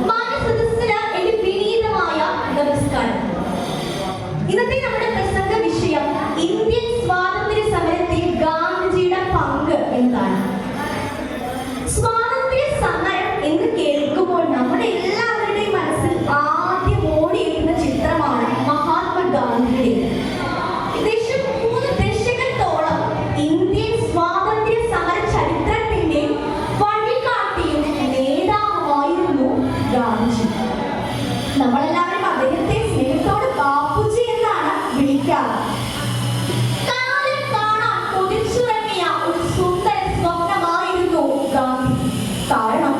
മാന്യസദസ്സിന് എന്റെ വിനീതമായ നമസ്കാരം. ഇന്നത്തെ നമ്മുടെ പ്രസംഗ വിഷയം ഇന്ത്യൻ സ്വാതന്ത്ര്യ സമരത്തിൽ ഗാന്ധിജിയുടെ പങ്ക് എന്താണ്. സ്വാതന്ത്ര്യ സമരം എന്ന് കേൾക്കുമ്പോൾ നമ്മുടെ എല്ലാവരുടെയും മനസ്സിൽ ആദ്യം ഓടിയെത്തുന്ന ചിത്രമാണ് മഹാത്മാഗാന്ധിയുടെ. ഏകദേശം 3 ദശകത്തോളം ഇന്ത്യൻ സ്വാതന്ത്ര്യ സമര ചരിത്രത്തിന്റെ വഴികാട്ടിയും നേതാവുമായിരുന്നു ഗാന്ധിജി. നമ്മളെല്ലാവരും അദ്ദേഹത്തെ സ്നേഹത്തോട് ബാപ്പുജി എന്നാണ് വിളിക്കാറ്. കാലം കാണാൻ കൊതിച്ചുറങ്ങിയ ഒരു സുന്ദര സ്വപ്നമായിരുന്നു ഗാന്ധി. കാരണം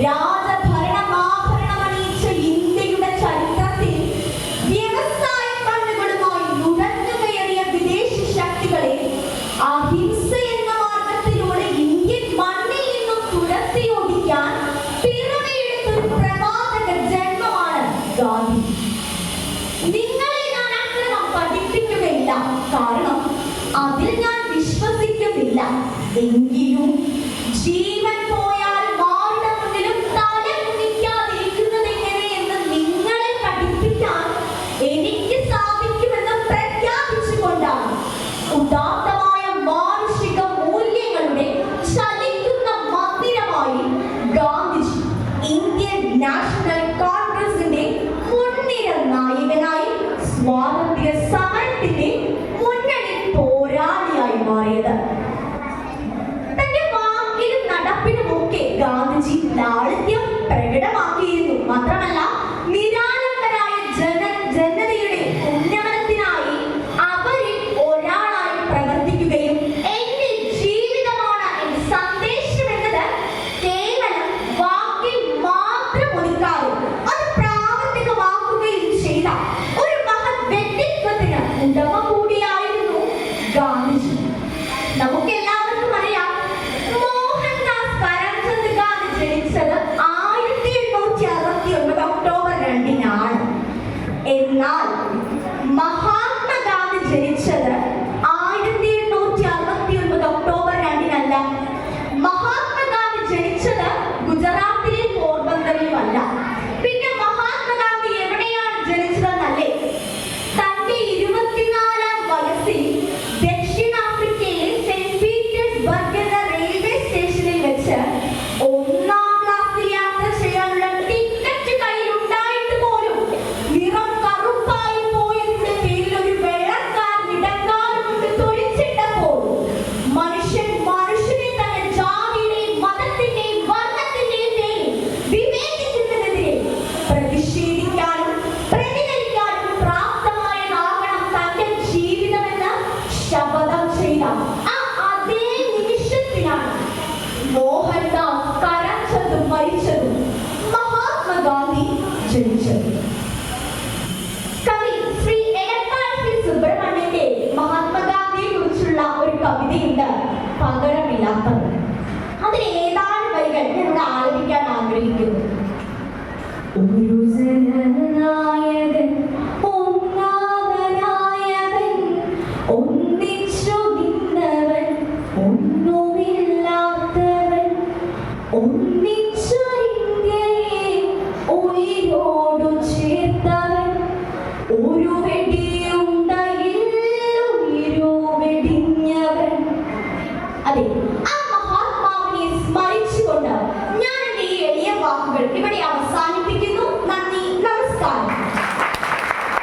രാജഭരണമാഭരണമണിയിച്ച ഇന്ത്യയുടെ ചരിത്രത്തിൽ വ്യവസായ കണ്ണുകളുമായി നുഴഞ്ഞു കയറിയ വിദേശ ശക്തികളെ അഹിംസ എന്ന മാർഗത്തിലൂടെ ഇന്ത്യൻ മണ്ണിൽ നിന്നും തുരത്തിയോടിക്കാൻ പിറവിയെടുത്തൊരു പ്രവാചക ജന്മമാണ് ഗാന്ധി. നിങ്ങളെ ഞാൻ അക്രമം പഠിപ്പിക്കുകയില്ല, കാരണം അതിൽ ഞാൻ വിശ്വസിക്കുന്നില്ല. എങ്കിലും ജീവൻ പോയാൽ മാറുടെ മുന്നിലും തല കുനിക്കാതിരിക്കുന്നത് എങ്ങനെയെന്ന് നിങ്ങളെ പഠിപ്പിക്കാൻ എനിക്ക് സാധിക്കുമെന്ന് പ്രഖ്യാപിച്ചുകൊണ്ടാണ് ഉദാത്തമായ മാനുഷിക മൂല്യങ്ങളുടെ ചലിക്കുന്ന മന്ദിരമായി ഗാന്ധിജി ഇന്ത്യൻ നാഷണൽ കോൺഗ്രസിന്റെ മുൻനിര നായകനായി സ്വാതന്ത്ര്യ സമരത്തിന്റെ മുന്നണി പോരാളിയായി മാറിയത്. തന്റെ വാക്കിലും നടപ്പിലുമൊക്കെ ഗാന്ധിജി ലാളിത്യം പ്രകടമാക്കിയിരുന്നു. മാത്രമല്ല, നിരാലംബരായ ജനതയുടെ ഉന്നമനത്തിനായി അവരിൽ ഒരാളായി പ്രവർത്തിക്കുകയും എന്റെ ജീവിതമാണ് എന്റെ സന്ദേശം എന്നത് കേവലം വാക്കിൽ മാത്രം ഒതുക്കാതെ അത് പ്രാവർത്തികമാക്കുകയും ചെയ്ത ഒരു മഹത് വ്യക്തിത്വത്തിന് ഉടമ കൂടിയായിരുന്നു ഗാന്ധിജി. നമുക്കെല്ലാവർക്കും അറിയാം, മോഹൻദാസ് കരംചന്ദ് ഗാന്ധി ജനിച്ചത് 1869 ഒക്ടോബർ 2-നാണ്. എന്നാൽ മഹാത്മാഗാന്ധി ജനിച്ചത് 1869 ഒക്ടോബർ 2-നല്ല. മഹാത്മാഗാന്ധി ജനിച്ചത് ഗുജറാത്തിലെ പോർബന്തറിലുമല്ല. പിന്നെ മഹാത്മാഗാന്ധി എവിടെയാണ് ജനിച്ചതെന്നല്ലേ? തന്റെ 24-ാം വയസ്സിൽ ദക്ഷിണാഫ്രിക്കയിലെ സെന്റ് പീറ്റേഴ്സ്ബർഗ് എന്ന റെയിൽവേ സ്റ്റേഷനിൽ വെച്ച് 1-ാം ക്ലാസ്സിൽ യാത്ര ചെയ്യാനുള്ള ടിക്കറ്റ് കയ്യിലുണ്ടായിട്ട് പോലും നിറം കറുപ്പായി പോയതിന്റെ പേരിൽ ഒരു വെള്ളക്കാരൻ ഇടക്കാലം കൊണ്ട് തൊഴിച്ചിട്ടപ്പോൾ മനുഷ്യനെ തന്നെ ജാതിയുടെയും മതത്തിന്റെയും വർണ്ണത്തിന്റെയും പേരിൽ വിവേചിക്കുന്നതിനെതിരെ പ്രതിഷേധിക്കാനും പ്രതികരിക്കാനും പ്രാപ്തമായതാകണം തന്റെ ജീവിതമെന്ന് ശപഥം ചെയ്ത അതേ നിമിഷത്തിലാണ് മോഹൻദാസ് കരംചന്ദ് മരിച്ചതും മഹാത്മാഗാന്ധി ജനിച്ചത്.